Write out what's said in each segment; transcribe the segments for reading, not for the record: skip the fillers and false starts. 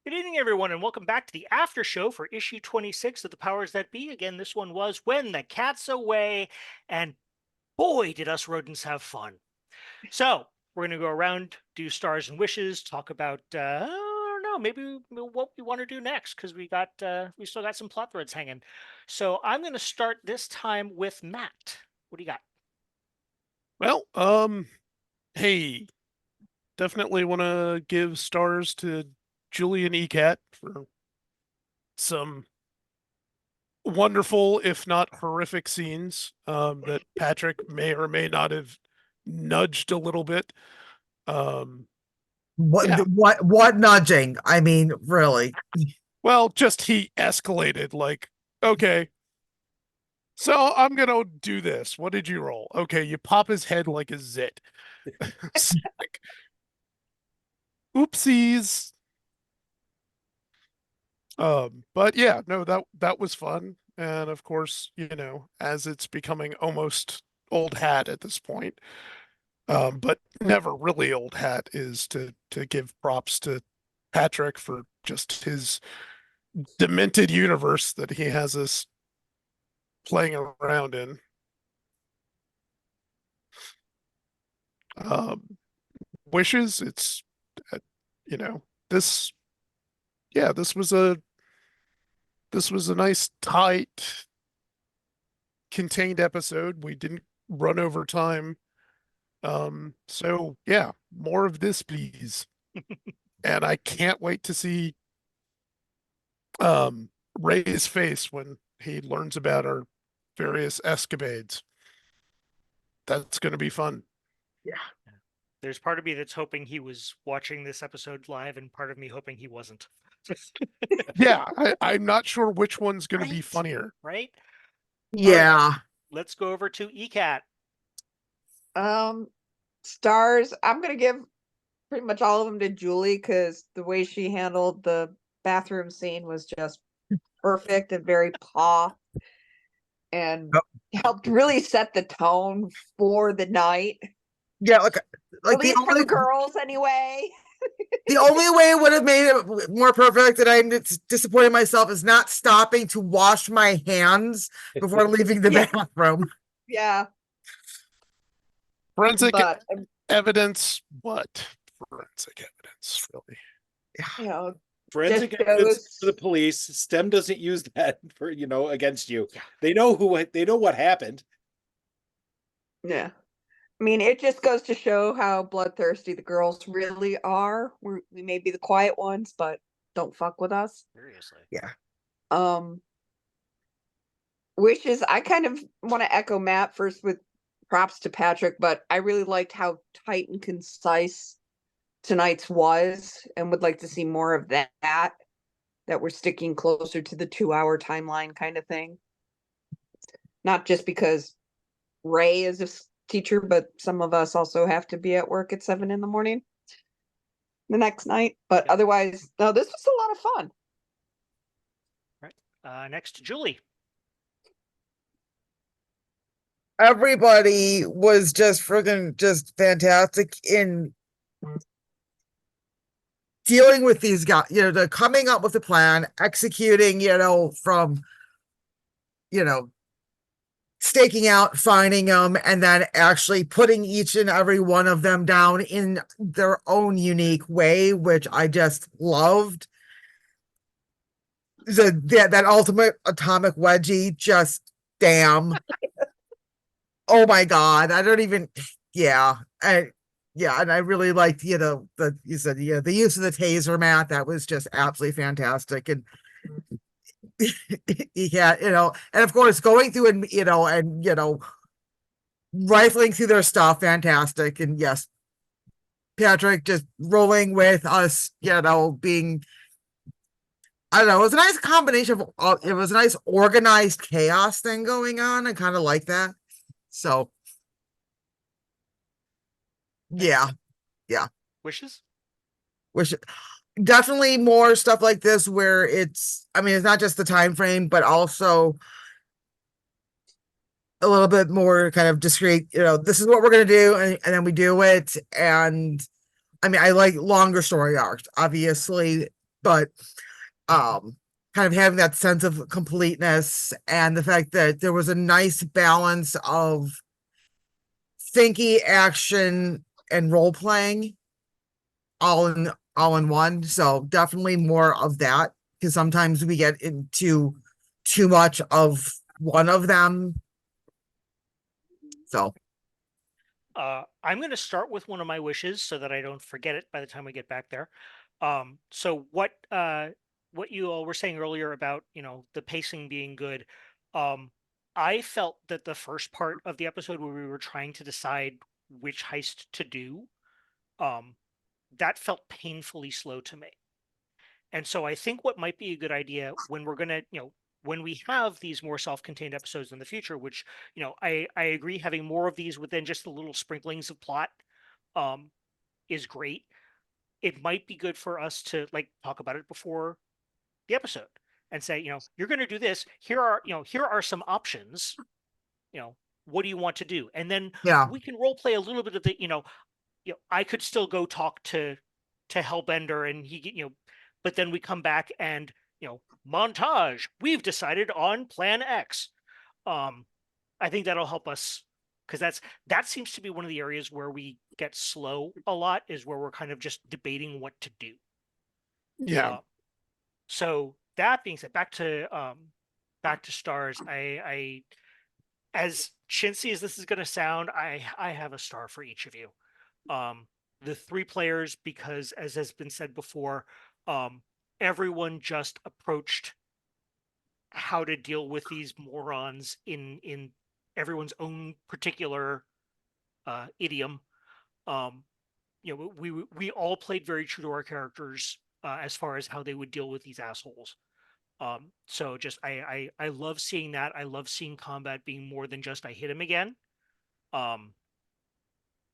Good evening, everyone, and welcome back to the after show for issue 26 of The Powers That Be. Again, this one was When the Cat's Away, and boy, did us rodents have fun. So, we're going to go around, do stars and wishes, talk about, I don't know, maybe what we want to do next, because we still got some plot threads hanging. So, I'm going to start this time with Matt. What do you got? Well, hey, definitely want to give stars to Julian Ecat for some wonderful, if not horrific scenes that Patrick may or may not have nudged a little bit. What Yeah. what nudging? I mean, really. Well, just he escalated like, okay, so I'm gonna do this. What did you roll? Okay, you pop his head like a zit. It's like, oopsies. But yeah, no, that was fun. And of course, as it's becoming almost old hat at this point, but never really old hat, is to give props to Patrick for just his demented universe that he has us playing around in. Wishes, it's you know, this yeah, this was a nice tight contained episode. We didn't run over time. So yeah, more of this, please. And I can't wait to see Ray's face when he learns about our various escapades. That's going to be fun. Yeah. There's part of me that's hoping he was watching this episode live, and part of me hoping he wasn't. Yeah, I'm not sure which one's going to be funnier. Right? Yeah. Right, let's go over to ECAT. Stars. I'm gonna give pretty much all of them to Julie because the way she handled the bathroom scene was just perfect and very paw, and helped really set the tone for the night. Yeah, like At the least for only the girls, anyway. the only way it would have made it more perfect, and I'm disappointed myself, is not stopping to wash my hands before leaving the Yeah. bathroom. Yeah, Forensic but evidence? What? Forensic evidence, really? you know, Forensic just evidence shows- to the police. STEM doesn't use that for against you. They know what happened. yeah. I mean, it just goes to show how bloodthirsty the girls really are. We may be the quiet ones, but don't fuck with us. Seriously. Yeah. Wishes, I kind of want to echo Matt first with props to Patrick, but I really liked how tight and concise tonight's was, and would like to see more of that we're sticking closer to the 2-hour timeline kind of thing. Not just because Ray is a teacher, but some of us also have to be at work at 7 a.m. the next night. But otherwise, no, this was a lot of fun. Right. Next, Julie. Everybody was just freaking just fantastic in dealing with these guys, the coming up with a plan, executing, from, staking out, finding them, and then actually putting each and every one of them down in their own unique way, which I just loved. That ultimate atomic wedgie, just damn. Oh my God. I don't even, yeah. And I really liked, you said, the use of the taser, Matt, that was just absolutely fantastic. And yeah, and of course going through and rifling through their stuff, fantastic. And yes, Patrick just rolling with us, being, I don't know, it was a nice combination of, it was a nice organized chaos thing going on. I kind of like that. So yeah. Wishes? Definitely more stuff like this where it's not just the time frame, but also a little bit more kind of discreet, this is what we're going to do. And then we do it. And I like longer story arcs. Obviously but kind of having that sense of completeness and the fact that there was a nice balance of thinky action and role playing all in one. So definitely more of that, because sometimes we get into too much of one of them. So I'm going to start with one of my wishes so that I don't forget it by the time we get back there. So what you all were saying earlier about, the pacing being good, I felt that the first part of the episode where we were trying to decide which heist to do, um, that felt painfully slow to me. And so I think what might be a good idea when we're gonna, when we have these more self-contained episodes in the future, which, I agree having more of these within just the little sprinklings of plot, um, is great. It might be good for us to like talk about it before the episode and say, you're going to do this. Here are some options. What do you want to do? And then yeah, we can role play a little bit of the, I could still go talk to Hellbender and he, but then we come back and, montage. We've decided on plan X. I think that'll help us because that seems to be one of the areas where we get slow a lot, is where we're kind of just debating what to do. Yeah. So that being said, back to stars. I as chintzy as this is going to sound, I have a star for each of you. The three players, because as has been said before, everyone just approached how to deal with these morons in everyone's own particular idiom. We all played very true to our characters as far as how they would deal with these assholes. So just I love seeing that. I love seeing combat being more than just I hit him again.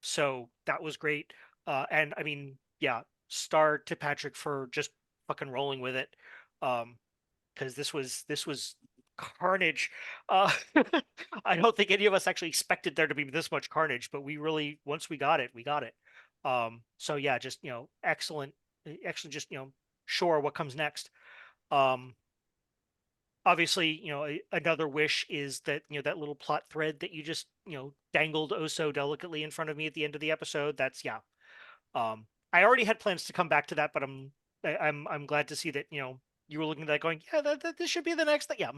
So that was great. And I mean, yeah, star to Patrick for just fucking rolling with it. Because this was carnage. I don't think any of us actually expected there to be this much carnage, but we really, once we got it, we got it. So yeah, just excellent. Actually, just sure, what comes next. Obviously, another wish is that that little plot thread that you just dangled oh so delicately in front of me at the end of the episode. That's yeah. I already had plans to come back to that, but I'm glad to see that you were looking at that going, yeah, this should be the next thing. Yeah,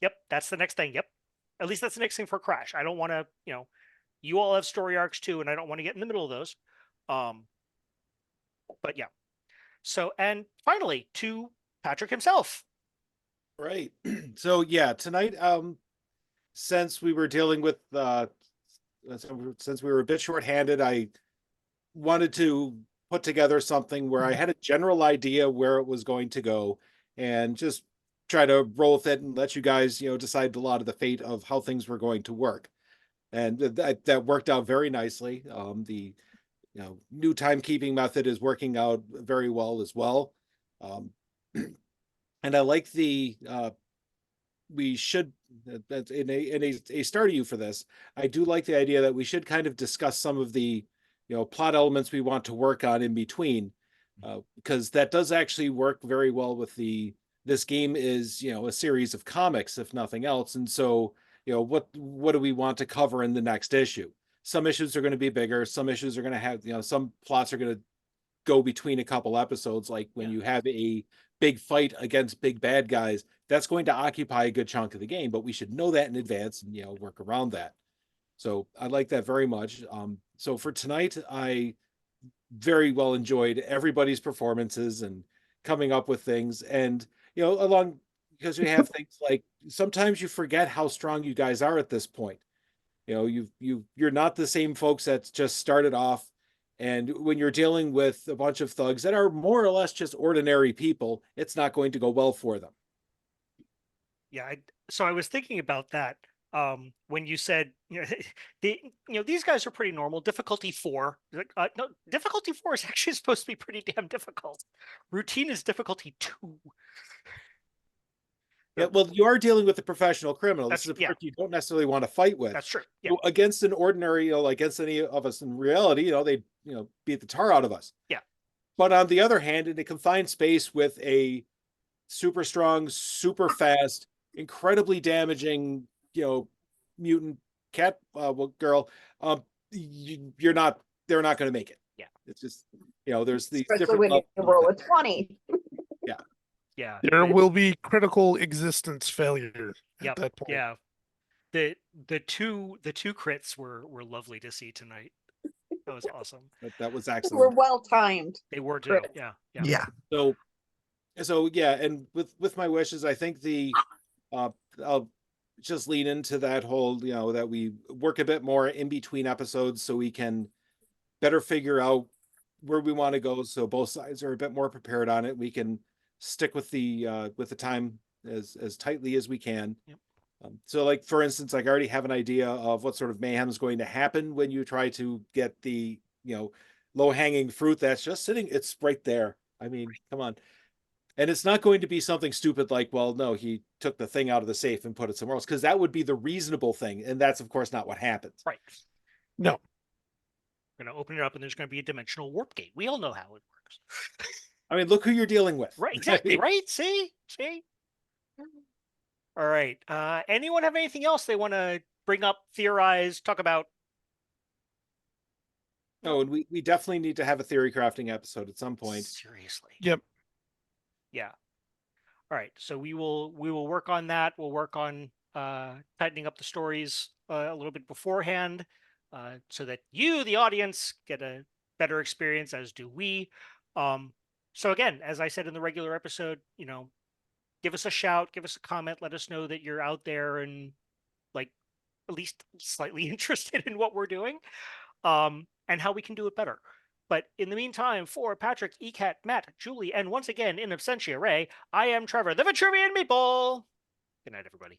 yep, that's the next thing. Yep, at least that's the next thing for Crash. I don't want to, you all have story arcs too, and I don't want to get in the middle of those. But yeah. So, and finally, to Patrick himself. Right. So yeah, tonight, since we were dealing with since we were a bit shorthanded, I wanted to put together something where I had a general idea where it was going to go and just try to roll with it and let you guys, decide a lot of the fate of how things were going to work. And that worked out very nicely. The new timekeeping method is working out very well as well. And I like the we should in a start to you for this. I do like the idea that we should kind of discuss some of the plot elements we want to work on in between, because that does actually work very well with this game is a series of comics if nothing else, and so what do we want to cover in the next issue? Some issues are going to be bigger, some issues are going to have some plots are going to go between a couple episodes, like when you have a big fight against big bad guys, that's going to occupy a good chunk of the game, but we should know that in advance and work around that. So I like that very much. So for tonight, I very well enjoyed everybody's performances and coming up with things, and along, because we have things like sometimes you forget how strong you guys are at this point. You're not the same folks that just started off, and when you're dealing with a bunch of thugs that are more or less just ordinary people, it's not going to go well for them. Yeah, so I was thinking about that when you said these guys are pretty normal. Difficulty 4, no, difficulty 4 is actually supposed to be pretty damn difficult. Routine is difficulty 2. Yeah, well, you are dealing with a professional criminal. This is a yeah. person you don't necessarily want to fight with. That's true. Yeah. So against an ordinary, against any of us in reality, they, beat the tar out of us. Yeah. But on the other hand, in a confined space with a super strong, super fast, incredibly damaging, mutant cat girl, you're not. They're not going to make it. Yeah. It's just, there's these Especially different when you levels. roll a 20. Yeah. There will be critical existence failure at Yep. that point. Yeah. The two crits were lovely to see tonight. That was awesome. That was We're excellent. well timed. They were too. Crit. Yeah. Yeah. So yeah, and with my wishes, I think I'll just lean into that whole, that we work a bit more in between episodes so we can better figure out where we want to go, so both sides are a bit more prepared on it. We can stick with the time as tightly as we can. Yep. So like, for instance, like I already have an idea of what sort of mayhem is going to happen when you try to get the, low hanging fruit that's just sitting. It's right there. I mean, come on. And it's not going to be something stupid like, well, no, he took the thing out of the safe and put it somewhere else, because that would be the reasonable thing. And that's, of course, not what happens. Right. No. We're going to open it up and there's going to be a dimensional warp gate. We all know how it works. I mean, look who you're dealing with. Right. Exactly. I mean, Right. See? All right. Anyone have anything else they want to bring up, theorize, talk about? No, and we definitely need to have a theory crafting episode at some point. Seriously. Yep. Yeah. All right. So we will work on that. We'll work on tightening up the stories a little bit beforehand, so that you, the audience, get a better experience, as do we. So again, as I said in the regular episode, give us a shout, give us a comment, let us know that you're out there and like at least slightly interested in what we're doing, and how we can do it better. But in the meantime, for Patrick, ECAT, Matt, Julie, and once again in absentia Ray, I am Trevor, the Vitruvian Meatball. Good night, everybody.